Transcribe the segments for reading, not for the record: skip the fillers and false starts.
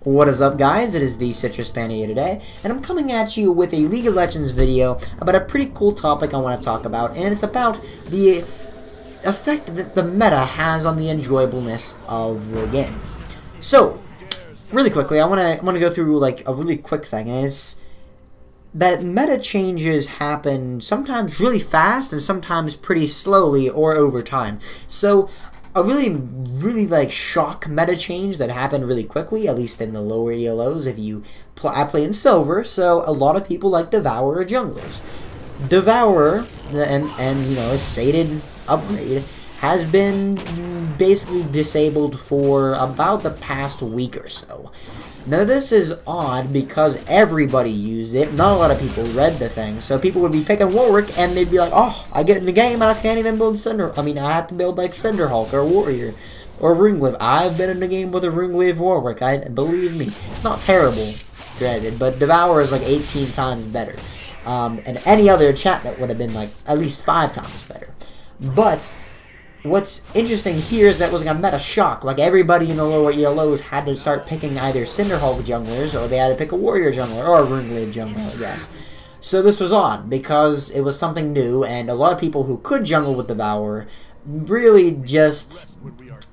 What is up, guys? It is the Citrus Panda here today, and I'm coming at you with a League of Legends video about a pretty cool topic I want to talk about, and it's about the effect that the meta has on the enjoyableness of the game. So, really quickly, I want to go through like a really quick thing, and it's that meta changes happen sometimes really fast and sometimes pretty slowly or over time. So, a really like shock meta change that happened really quickly, at least in the lower ELOs. If you I play in silver, so a lot of people like Devourer junglers. Devourer and you know, its sated upgrade has been basically disabled for about the past week or so. Now this is odd because everybody used it. Not a lot of people read the thing, so people would be picking Warwick and they'd be like, "Oh, I get in the game and I can't even build I have to build like Cinderhulk or Warrior or Runglaive. I've been in the game with a Runglaive Warwick. Believe me, it's not terrible, granted, but Devourer is like 18 times better, and any other enchantment would have been like at least 5 times better. But what's interesting here is that it was like a meta shock. Like everybody in the lower ELOs had to start picking either Cinderhulk junglers, or they had to pick a Warrior jungler, or a Runglaive jungler, I guess. So this was odd, because it was something new, and a lot of people who could jungle with Devourer really just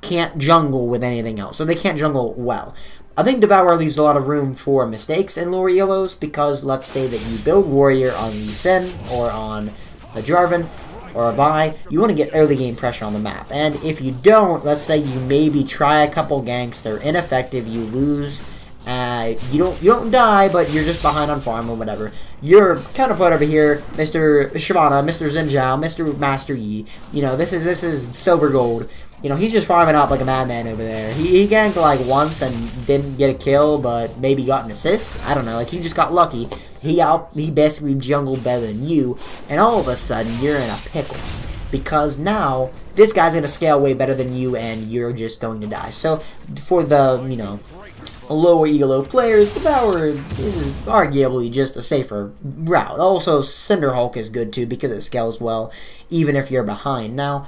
can't jungle with anything else. So they can't jungle well. I think Devourer leaves a lot of room for mistakes in lower ELOs, because let's say that you build Warrior on Lee Sin, or on a Jarvan, or a Vi, you want to get early game pressure on the map. And if you don't, let's say you maybe try a couple ganks, they're ineffective, you lose, you don't die, but you're just behind on farm or whatever. Your counterpart over here, Mr. Shyvana, Mr. Xin Zhao, Mr. Master Yi, you know, this is silver gold. You know, he's just farming up like a madman over there. He ganked like once and didn't get a kill, but maybe got an assist. I don't know, like he just got lucky. He basically jungled better than you, and all of a sudden you're in a pickle, because now this guy's gonna scale way better than you, and you're just going to die. So for the, you know, lower ELO players, Devourer is arguably just a safer route. Also, Cinderhulk is good too because it scales well, even if you're behind. Now,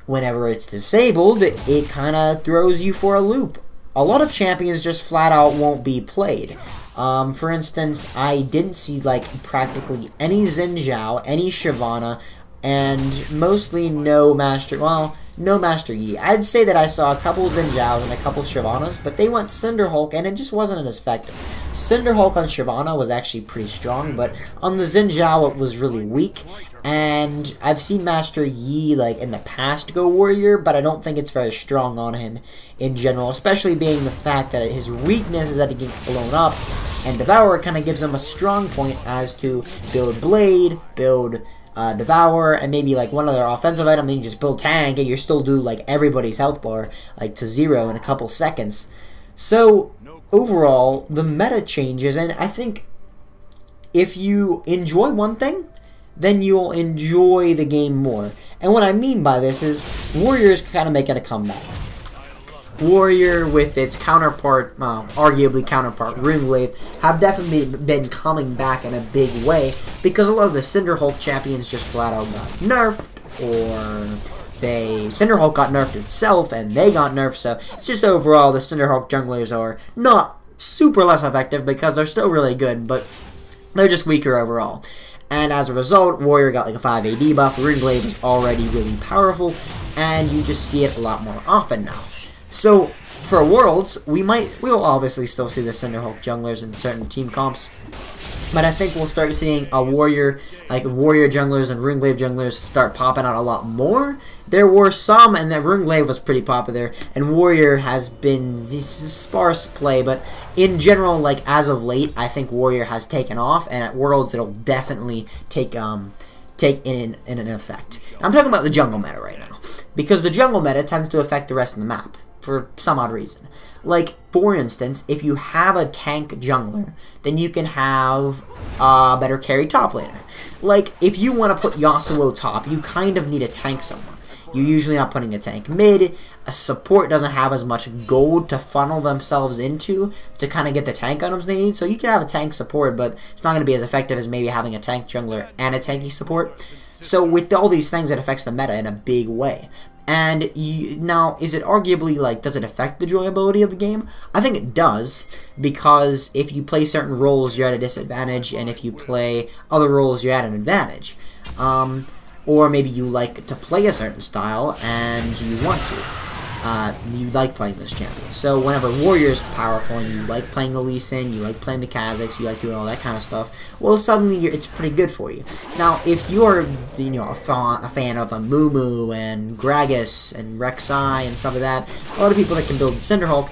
whenever it's disabled, it kind of throws you for a loop. A lot of champions just flat out won't be played. For instance, I didn't see like practically any Xin Zhao, any Shyvana, and mostly no Master Yi. I'd say that I saw a couple Xin Zhaos and a couple Shyvanas, but they went Cinderhulk and it just wasn't as effective. Cinderhulk on Shyvana was actually pretty strong, but on the Xin Zhao it was really weak. And I've seen Master Yi like in the past go Warrior, but I don't think it's very strong on him in general, especially being the fact that his weakness is that he gets blown up, and Devourer kind of gives him a strong point as to build Blade, build Devourer, and maybe like one other offensive item, then you just build Tank, and you still do like everybody's health bar like to 0 in a couple seconds. So overall, the meta changes, and I think if you enjoy one thing, then you'll enjoy the game more. And what I mean by this is Warrior is kind of making a comeback. Warrior with its counterpart, arguably counterpart, Runglaive, have definitely been coming back in a big way, because a lot of the Cinderhulk champions just flat out got nerfed, or Cinderhulk got nerfed itself and they got nerfed, so it's just overall the Cinderhulk junglers are not super less effective because they're still really good, but they're just weaker overall. And as a result, Warrior got like a 5 AD buff, Runglaive is already really powerful, and you just see it a lot more often now. So, for Worlds, we'll obviously still see the Cinderhulk junglers in certain team comps, but I think we'll start seeing a Warrior, like Warrior junglers and Runglaive junglers start popping out a lot more. There were some, and that Runglaive was pretty popular, and Warrior has been sparse play, but in general, like as of late, I think Warrior has taken off, and at Worlds it'll definitely take in an effect. I'm talking about the jungle meta right now, because the jungle meta tends to affect the rest of the map for some odd reason. Like, for instance, if you have a tank jungler, then you can have a better carry top laner. Like, if you want to put Yasuo top, you kind of need a tank somewhere. You're usually not putting a tank mid. A support doesn't have as much gold to funnel themselves into to kind of get the tank items they need. So you can have a tank support, but it's not going to be as effective as maybe having a tank jungler and a tanky support. So with all these things, it affects the meta in a big way. And now, is it arguably, like, does it affect the enjoyability of the game? I think it does, because if you play certain roles, you're at a disadvantage, and if you play other roles, you're at an advantage. Or maybe you like to play a certain style, and you want to. You like playing this champion. So whenever Warrior's powerful and you like playing the Lee Sin, you like playing the Kazakhs, you like doing all that kind of stuff, well, suddenly it's pretty good for you. Now, if you're, you know, a fan of Amumu and Gragas and Rek'Sai and stuff like that, a lot of people that can build Cinderhulk,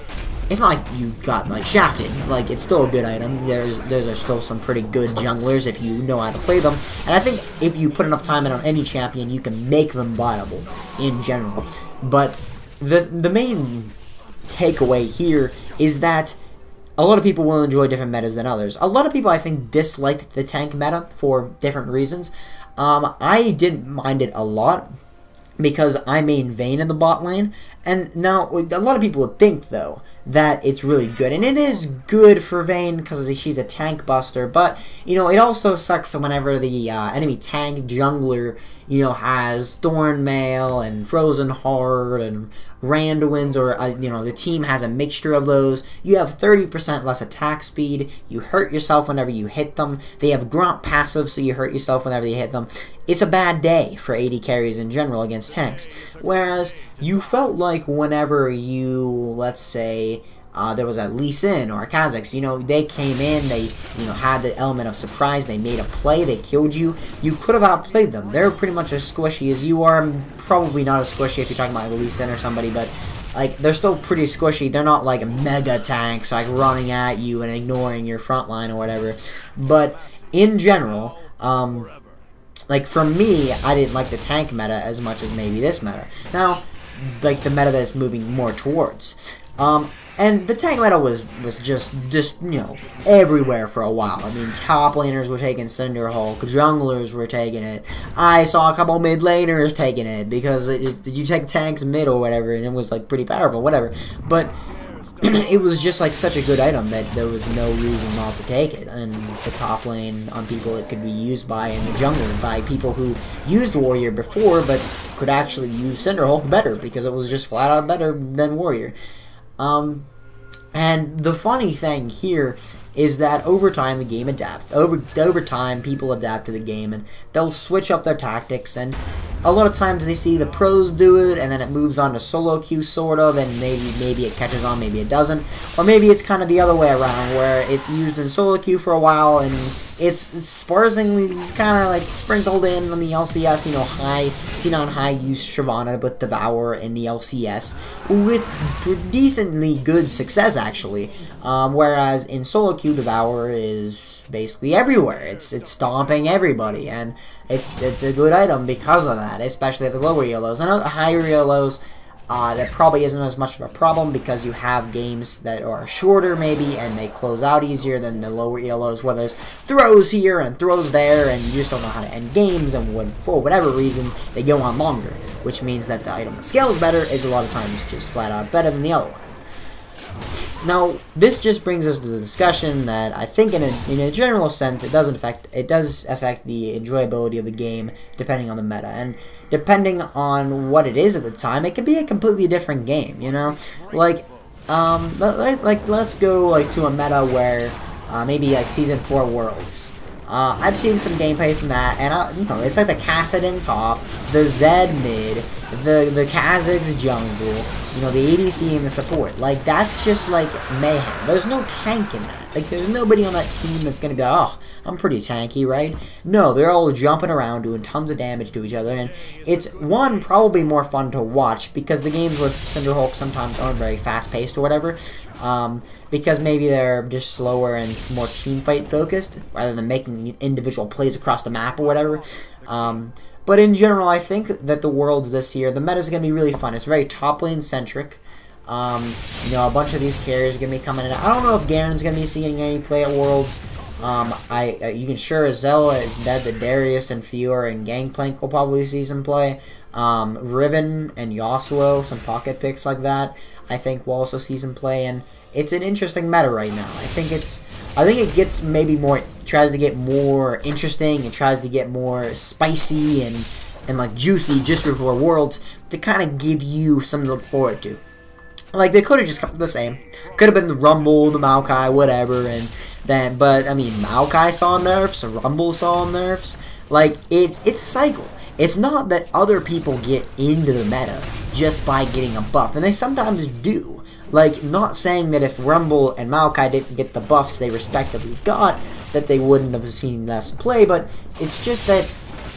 it's not like you got, like, shafted. Like, it's still a good item. There's still some pretty good junglers if you know how to play them. And I think if you put enough time in on any champion, you can make them viable in general. But the main takeaway here is that a lot of people will enjoy different metas than others. A lot of people, I think, disliked the tank meta for different reasons. I didn't mind it a lot because I main Vayne in the bot lane. And now, a lot of people would think, though, that it's really good. And it is good for Vayne because she's a tank buster. But, you know, it also sucks whenever the enemy tank jungler, you know, has Thornmail and Frozen Heart and Randuin's, or, you know, the team has a mixture of those. You have 30% less attack speed. You hurt yourself whenever you hit them. They have Grunt passive, so you hurt yourself whenever you hit them. It's a bad day for AD carries in general against tanks. Whereas you felt like whenever you, let's say, there was a Lee Sin or a Kazakhs, you know, they came in, they, you know, had the element of surprise, they made a play, they killed you, you could have outplayed them. They're pretty much as squishy as you are. Probably not as squishy if you're talking about Lee Sin or somebody, but, like, they're still pretty squishy. They're not like mega tanks, like, running at you and ignoring your front line or whatever. But, in general, like, for me, I didn't like the tank meta as much as maybe this meta. Now, like, the meta that it's moving more towards. And the tank meta was just, you know, everywhere for a while. I mean, top laners were taking Cinderhulk, junglers were taking it. I saw a couple mid laners taking it, because you take tanks mid or whatever, and it was, like, pretty powerful, whatever. But it was just, like, such a good item that there was no reason not to take it. And the top lane on people it could be used by, and the jungler by people who used Warrior before, but could actually use Cinderhulk better, because it was just flat out better than Warrior. And the funny thing here is that over time the game adapts. Over time people adapt to the game, and they'll switch up their tactics, and a lot of times they see the pros do it, and then it moves on to solo queue sort of, and maybe it catches on, maybe it doesn't. Or maybe it's kind of the other way around, where it's used in solo queue for a while, and it's sparsely kind of like sprinkled in on the LCS. You know, Xenon High used Shyvana with Devour in the LCS with decently good success, actually. Whereas in solo queue, Devour is basically everywhere. It's stomping everybody, and it's a good item because of that, especially at the lower ELOs. I know the higher ELOs, that probably isn't as much of a problem because you have games that are shorter maybe, and they close out easier than the lower ELOs, where there's throws here and throws there, and you just don't know how to end games, and for whatever reason they go on longer, which means that the item that scales better is a lot of times just flat out better than the other one. Now, this just brings us to the discussion that I think in a general sense it does affect the enjoyability of the game depending on the meta, and depending on what it is at the time, it can be a completely different game, you know? Like let's go like to a meta where maybe like Season 4 Worlds. I've seen some gameplay from that, and you know, it's like the Kassadin top, the Zed mid, the Kazakhs jungle, you know, the ADC and the support. Like, that's just like mayhem. There's no tank in that. Like, there's nobody on that team that's gonna be like, oh, I'm pretty tanky, right? No, they're all jumping around, doing tons of damage to each other, and it's, one, probably more fun to watch, because the games with Cinderhulk sometimes aren't very fast-paced or whatever, because maybe they're just slower and more team-fight focused, rather than making individual plays across the map or whatever. But in general, I think that the Worlds this year, the meta is going to be really fun. It's very top lane centric. You know, a bunch of these carriers are going to be coming in. I don't know if Garen's going to be seeing any play at Worlds. You can sure Zella is dead that Darius and Fiora and Gangplank will probably see some play. Riven and Yasuo, some pocket picks like that, I think will also see some play, and it's an interesting meta right now. I think it gets maybe more, tries to get more interesting, and tries to get more spicy, and and like juicy just before Worlds to kind of give you something to look forward to. Like, they could have just kept the same. Could have been the Rumble, the Maokai, whatever, and then, but I mean, Maokai saw nerfs, Rumble saw nerfs. Like, it's a cycle. It's not that other people get into the meta just by getting a buff, and they sometimes do. Like, not saying that if Rumble and Maokai didn't get the buffs they respectively got, that they wouldn't have seen less play, but it's just that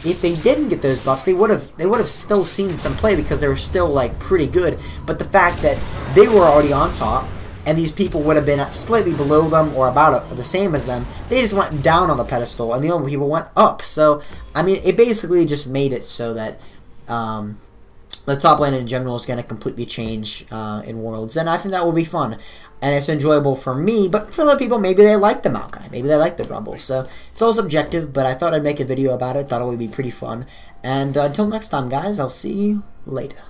if they didn't get those buffs, they would have still seen some play because they were still like pretty good. But the fact that they were already on top, and these people would have been slightly below them or about the same as them, they just went down on the pedestal, and the other people went up. So, I mean, it basically just made it so that the top lane in general is going to completely change in Worlds, and I think that will be fun. And it's enjoyable for me, but for other people, maybe they like the Maokai, maybe they like the Rumble. So, it's all subjective, but I thought I'd make a video about it, thought it would be pretty fun. And until next time, guys, I'll see you later.